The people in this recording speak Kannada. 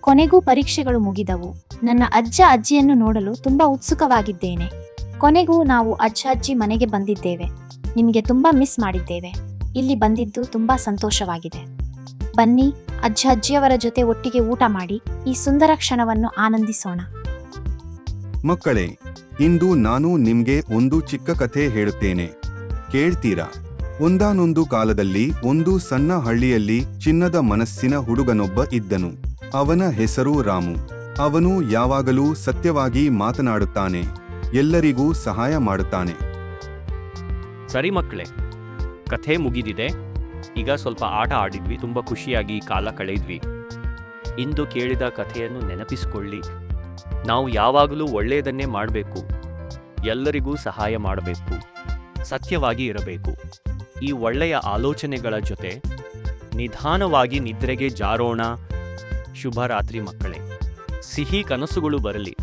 ಕೊನೆಗೂ ಪರೀಕ್ಷೆಗಳು ಮುಗಿದವು. ನನ್ನ ಅಜ್ಜ ಅಜ್ಜಿಯನ್ನು ನೋಡಲು ತುಂಬಾ ಉತ್ಸುಕವಾಗಿದ್ದೇನೆ. ಕೊನೆಗೂ ನಾವು ಅಜ್ಜ ಅಜ್ಜಿ ಮನೆಗೆ ಬಂದಿದ್ದೇವೆ. ನಿಮಗೆ ತುಂಬಾ ಮಿಸ್ ಮಾಡಿದ್ದೇವೆ. ಇಲ್ಲಿ ಬಂದಿದ್ದು ತುಂಬಾ ಸಂತೋಷವಾಗಿದೆ. ಬನ್ನಿ ಅಜ್ಜ ಅಜ್ಜಿಯವರ ಜೊತೆ ಒಟ್ಟಿಗೆ ಊಟ ಮಾಡಿ ಈ ಸುಂದರ ಕ್ಷಣವನ್ನು ಆನಂದಿಸೋಣ. ಮಕ್ಕಳೇ, ಇಂದು ನಾನು ನಿಮ್ಗೆ ಒಂದು ಚಿಕ್ಕ ಕಥೆ ಹೇಳುತ್ತೇನೆ. ಕೇಳ್ತೀರಾ? ಒಂದಾನೊಂದು ಕಾಲದಲ್ಲಿ ಒಂದು ಸಣ್ಣ ಹಳ್ಳಿಯಲ್ಲಿ ಚಿನ್ನದ ಮನಸ್ಸಿನ ಹುಡುಗನೊಬ್ಬ ಇದ್ದನು. ಅವನ ಹೆಸರು ರಾಮು. ಅವನು ಯಾವಾಗಲೂ ಸತ್ಯವಾಗಿ ಮಾತನಾಡುತ್ತಾನೆ, ಎಲ್ಲರಿಗೂ ಸಹಾಯ ಮಾಡುತ್ತಾನೆ. ಸರಿ ಮಕ್ಕಳೇ, ಕಥೆ ಮುಗಿದಿದೆ. ಈಗ ಸ್ವಲ್ಪ ಆಟ ಆಡಿದ್ವಿ, ತುಂಬ ಖುಷಿಯಾಗಿ ಕಾಲ ಕಳೆದ್ವಿ. ಇಂದು ಕೇಳಿದ ಕಥೆಯನ್ನು ನೆನಪಿಸಿಕೊಳ್ಳಿ. ನಾವು ಯಾವಾಗಲೂ ಒಳ್ಳೆಯದನ್ನೇ ಮಾಡಬೇಕು, ಎಲ್ಲರಿಗೂ ಸಹಾಯ ಮಾಡಬೇಕು, ಸತ್ಯವಾಗಿ ಇರಬೇಕು. ಈ ಒಳ್ಳೆಯ ಆಲೋಚನೆಗಳ ಜೊತೆ ನಿಧಾನವಾಗಿ ನಿದ್ರೆಗೆ ಜಾರೋಣ. ಶುಭರಾತ್ರಿ ಮಕ್ಕಳೇ. ಸಿಹಿ ಕನಸುಗಳು ಬರಲಿ.